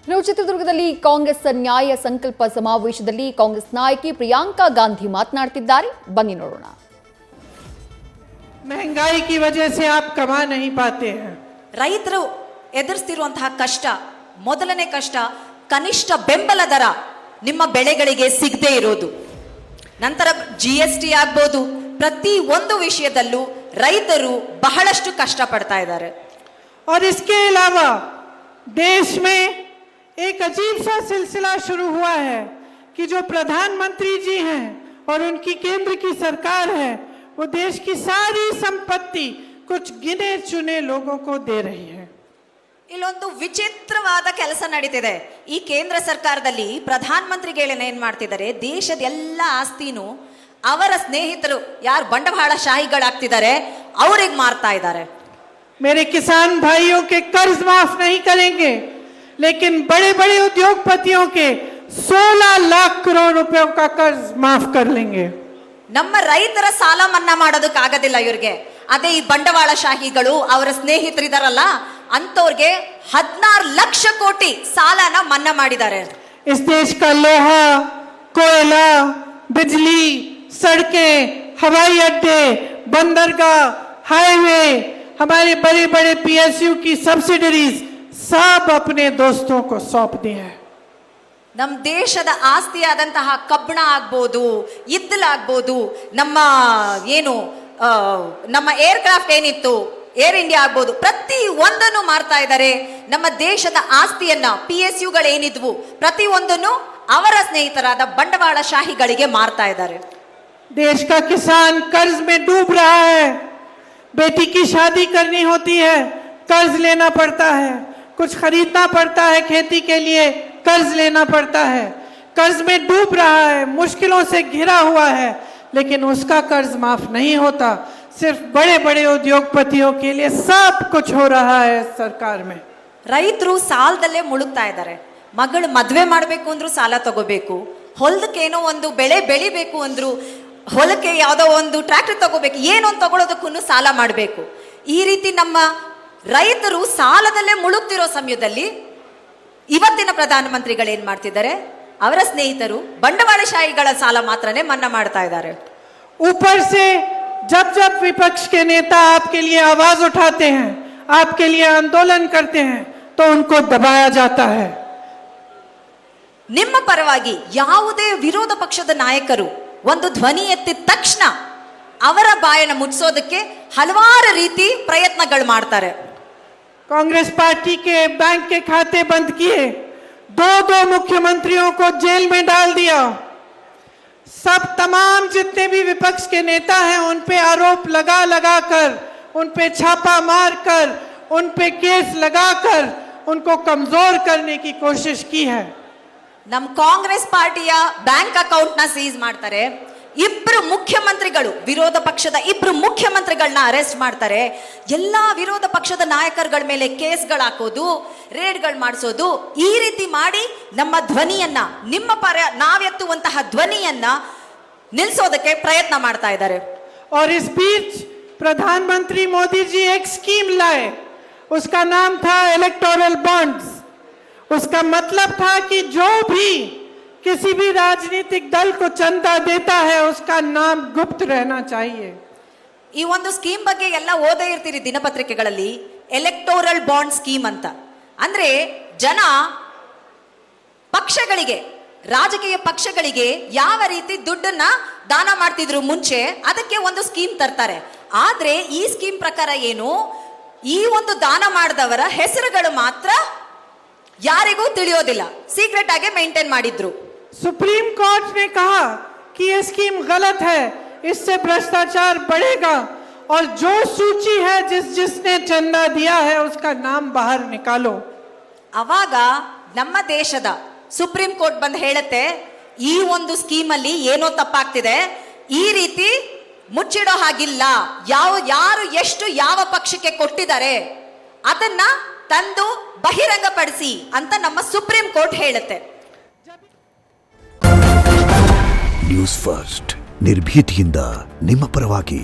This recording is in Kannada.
ಚಿತ್ರದುರ್ಗದಲ್ಲಿ ಕಾಂಗ್ರೆಸ್ ನ್ಯಾಯ ಸಂಕಲ್ಪ ಸಮಾವೇಶದಲ್ಲಿ ಕಾಂಗ್ರೆಸ್ ನಾಯಕಿ ಪ್ರಿಯಾಂಕಾ ಗಾಂಧಿ ಮಾತನಾಡುತ್ತಿದ್ದಾರೆ. ಬನ್ನಿ ನೋಡೋಣ. महंगाई की वजह से आप कमा नहीं पाते हैं. ರೈತರು ಎದುರಿಸ್ತಿರುವಂತಹ ಕಷ್ಟ, ಮೊದಲನೇ ಕಷ್ಟ ಕನಿಷ್ಠ ಬೆಂಬಲ ದರ ನಿಮ್ಮ ಬೆಳೆಗಳಿಗೆ ಸಿಗದೆ ಇರೋದು. ನಂತರ GST ಆಗ್ಬೋದು, ಪ್ರತಿ ಒಂದು ವಿಷಯದಲ್ಲೂ ರೈತರು ಬಹಳಷ್ಟು ಕಷ್ಟ ಪಡ್ತಾ ಇದ್ದಾರೆ. और इसके अलावा देश में एक अजीब सा सिलसिला शुरू हुआ है कि जो प्रधानमंत्री जी हैं और उनकी केंद्र की सरकार है वो देश की सारी संपत्ति कुछ गिने चुने लोगों को दे रही है. ಇಲ್ಲೊಂದು ವಿಚಿತ್ರವಾದ ಕೆಲಸ ನಡೀತಿದೆ. ಈ ಕೇಂದ್ರ ಸರ್ಕಾರದಲ್ಲಿ ಪ್ರಧಾನಮಂತ್ರಿಗಳೇನು ಏನ್ ಮಾಡ್ತಿದ್ದಾರೆ, ದೇಶದ ಎಲ್ಲ ಆಸ್ತಿನೂ ಅವರ ಸ್ನೇಹಿತರು ಯಾರು ಬಂಡವಾಳಶಾಹಿಗಳಾಗ್ತಿದ್ದಾರೆ ಅವ್ರಿಗೆ ಮಾರ್ತಾ ಇದ್ದಾರೆ. मेरे किसान भाइयों के कर्ज माफ नहीं करेंगे, लेकिन बड़े बड़े उद्योगपतियों के 16 लाख करोड़ रुपयों का कर्ज माफ कर लेंगे. ನಮ್ಮ ರೈತರ ಸಾಲ ಮನ್ನಾ ಮಾಡೋದಕ್ಕಾಗೋದಿಲ್ಲ ಇವ್ರಿಗೆ. ಅದೇ ಈ ಬಂಡವಾಳಶಾಹಿಗಳು ಅವರ ಸ್ನೇಹಿತರಿದಾರಲ್ಲ ಅಂತವ್ರಿಗೆ 16 ಲಕ್ಷ ಕೋಟಿ ಸಾಲನ ಮನ್ನಾ ಮಾಡಿದ್ದಾರೆ. इस देश का लोहा, कोयला, बिजली, सड़कें, हवाई अड्डे, बंदरगाह, हाईवे, हमारे बड़े बड़े PSU की सब्सिडरीज सब अपने दोस्तों को सौंप दी है. ನಮ್ಮ ದೇಶದ ಆಸ್ತಿಯಾದಂತಹ ಕಬ್ಬಣ ಆಗ್ಬೋದು, ಇದ್ದಲಾಗ್ಬೋದು, ನಮ್ಮ ಏನು ನಮ್ಮ ಏರ್ಕ್ರಾಫ್ಟ್ ಏನಿತ್ತು ಏರ್ ಇಂಡಿಯಾ ಆಗ್ಬೋದು, ಪ್ರತಿ ಒಂದನ್ನು ಮಾರ್ತಾ ಇದ್ದಾರೆ. ನಮ್ಮ ದೇಶದ ಆಸ್ತಿಯನ್ನ PSUಗಳೇನಿದ್ವು ಪ್ರತಿ ಒಂದನ್ನು ಅವರ ಸ್ನೇಹಿತರಾದ ಬಂಡವಾಳಶಾಹಿಗಳಿಗೆ ಮಾರ್ತಾ ಇದ್ದಾರೆ. देश का किसान कर्ज में डूब रहा है. बेटी की शादी करनी होती है, कर्ज लेना पड़ता है. कुछ खरीदना पड़ता है खेती के लिए, कर्ज लेना पड़ता है. कर्ज में डूब रहा है, मुश्किलों से घिरा हुआ है, लेकिन उसका कर्ज माफ नहीं होता. सिर्फ बड़े बड़े उद्योगपतियों के लिए सब कुछ हो रहा है सरकार में. ರೈತರು ಸಾಲದಲ್ಲೇ ಮುಳುಗ್ತಾ ಇದ್ದಾರೆ. ಮಗಳು ಮದ್ವೆ ಮಾಡ್ಬೇಕು ಅಂದ್ರು ಸಾಲ ತಗೋಬೇಕು, ಹೊಲದಕ್ಕೆ ಏನೋ ಒಂದು ಬೆಳೆ ಬೆಳಿಬೇಕು ಅಂದ್ರು, ಹೊಲಕ್ಕೆ ಯಾವುದೋ ಒಂದು ಟ್ರ್ಯಾಕ್ಟರ್ ತಗೋಬೇಕು, ಏನೋ ಒಂದು ತಗೊಳ್ಳೋದಕ್ಕೂ ಸಾಲ ಮಾಡಬೇಕು. ಈ ರೀತಿ ನಮ್ಮ ರೈತರು ಸಾಲದಲ್ಲೇ ಮುಳುಗ್ತಿರೋ ಸಮಯದಲ್ಲಿ ಇವತ್ತಿನ ಪ್ರಧಾನಮಂತ್ರಿಗಳು ಏನ್ ಮಾಡ್ತಿದ್ದಾರೆ, ಅವರ ಸ್ನೇಹಿತರು ಬಂಡವಾಳಶಾಹಿಗಳ ಸಾಲ ಮಾತ್ರನೇ ಮನ್ನಾ ಮಾಡ್ತಾ ಇದ್ದಾರೆ. ऊपर से जब जब विपक्ष के नेता आपके लिए आवाज उठाते हैं, आपके लिए आंदोलन करते हैं, तो उनको दबाया जाता है. ನಿಮ್ಮ ಪರವಾಗಿ ಯಾವುದೇ ವಿರೋಧ ಪಕ್ಷದ ನಾಯಕರು ಒಂದು ಧ್ವನಿ ಎತ್ತಿದ ತಕ್ಷಣ ಅವರ ಬಾಯನ್ನು ಮುಚ್ಚೋದಕ್ಕೆ ಹಲವಾರು ರೀತಿ ಪ್ರಯತ್ನಗಳು ಮಾಡ್ತಾರೆ. कांग्रेस पार्टी के बैंक के खाते बंद किए, दो मुख्यमंत्रियों को जेल में डाल दिया. सब तमाम जितने भी विपक्ष के नेता हैं उन पे आरोप लगा कर, उन पे छापा मार कर, उन पे केस लगाकर उनको कमजोर करने की कोशिश की है. ನಮ್ಮ ಕಾಂಗ್ರೆಸ್ ಪಾರ್ಟಿಯ ಬ್ಯಾಂಕ್ ಅಕೌಂಟ್ ನ ಸೀಸ್ ಮಾಡ್ತಾರೆ. ಇಬ್ರು ಮುಖ್ಯಮಂತ್ರಿಗಳು, ವಿರೋಧ ಪಕ್ಷದ ಇಬ್ರು ಮುಖ್ಯಮಂತ್ರಿಗಳನ್ನ ಅರೆಸ್ಟ್ ಮಾಡ್ತಾರೆ. ಎಲ್ಲಾ ವಿರೋಧ ಪಕ್ಷದ ನಾಯಕರುಗಳ ಮೇಲೆ ಕೇಸ್ಗಳು ಹಾಕೋದು, ರೇಡ್ಗಳು ಮಾಡಿಸೋದು, ಈ ರೀತಿ ಮಾಡಿ ನಮ್ಮ ಧ್ವನಿಯನ್ನ, ನಿಮ್ಮ ಪರ ನಾವೆತ್ತುವಂತಹ ಧ್ವನಿಯನ್ನ ನಿಲ್ಲಿಸೋದಕ್ಕೆ ಪ್ರಯತ್ನ ಮಾಡ್ತಾ ಇದ್ದಾರೆ. और इस बीच प्रधानमंत्री मोदी जी एक स्कीम लाए, उसका नाम था इलेक्टोरल बॉन्ड्स. उसका मतलब था कि जो भी किसी भी राजनीतिक दल को चंदा देता है उसका नाम गुप्त रहना चाहिए. ಈ ಒಂದು ಸ್ಕೀಮ್ ಬಗ್ಗೆ ಎಲ್ಲ ಓದೇ ಇರ್ತೀರಿ ದಿನಪತ್ರಿಕೆಗಳಲ್ಲಿ. ಎಲೆಕ್ಟೋರಲ್ ಬಾಂಡ್ ಸ್ಕೀಮ್ ಅಂತ ಅಂದ್ರೆ ಜನ ಪಕ್ಷಗಳಿಗೆ, ರಾಜಕೀಯ ಪಕ್ಷಗಳಿಗೆ ಯಾವ ರೀತಿ ದುಡ್ಡನ್ನ ದಾನ ಮಾಡ್ತಿದ್ರು ಮುಂಚೆ, ಅದಕ್ಕೆ ಒಂದು ಸ್ಕೀಮ್ ತರ್ತಾರೆ. ಆದ್ರೆ ಈ ಸ್ಕೀಮ್ ಪ್ರಕಾರ ಏನು, ಈ ಒಂದು ದಾನ ಮಾಡಿದವರ ಹೆಸರುಗಳು ಮಾತ್ರ ಯಾರಿಗೂ ತಿಳಿಯೋದಿಲ್ಲ, ಸೀಕ್ರೆಟ್ ಆಗಿ ಮೇಂಟೈನ್ ಮಾಡಿದ್ರು. सुप्रीम कोर्ट ने कहा कि यह स्कीम गलत है, इससे भ्रष्टाचार बढ़ेगा और जो सूची है जिसने चंदा दिया है उसका नाम बाहर निकालो. ಅವಾಗ ನಮ್ಮ ದೇಶದ ಸುಪ್ರೀಂ ಕೋರ್ಟ್ ಬಂದು ಹೇಳುತ್ತೆ, ಈ ಒಂದು ಸ್ಕೀಮ್ ಅಲ್ಲಿ ಏನೋ ತಪ್ಪಾಗ್ತಿದೆ, ಈ ರೀತಿ ಮುಚ್ಚಿಡೋ ಹಾಗಿಲ್ಲ, ಯಾರು ಎಷ್ಟು ಯಾವ ಪಕ್ಷಕ್ಕೆ ಕೊಟ್ಟಿದ್ದಾರೆ ಅದನ್ನ ತಂದು ಬಹಿರಂಗಪಡಿಸಿ ಅಂತ ನಮ್ಮ ಸುಪ್ರೀಂ ಕೋರ್ಟ್ ಹೇಳುತ್ತೆ. ನ್ಯೂಸ್ ಫಸ್ಟ್ ನಿರ್ಭೀತಿಯಿಂದ ನಿಮ್ಮ ಪರವಾಗಿ.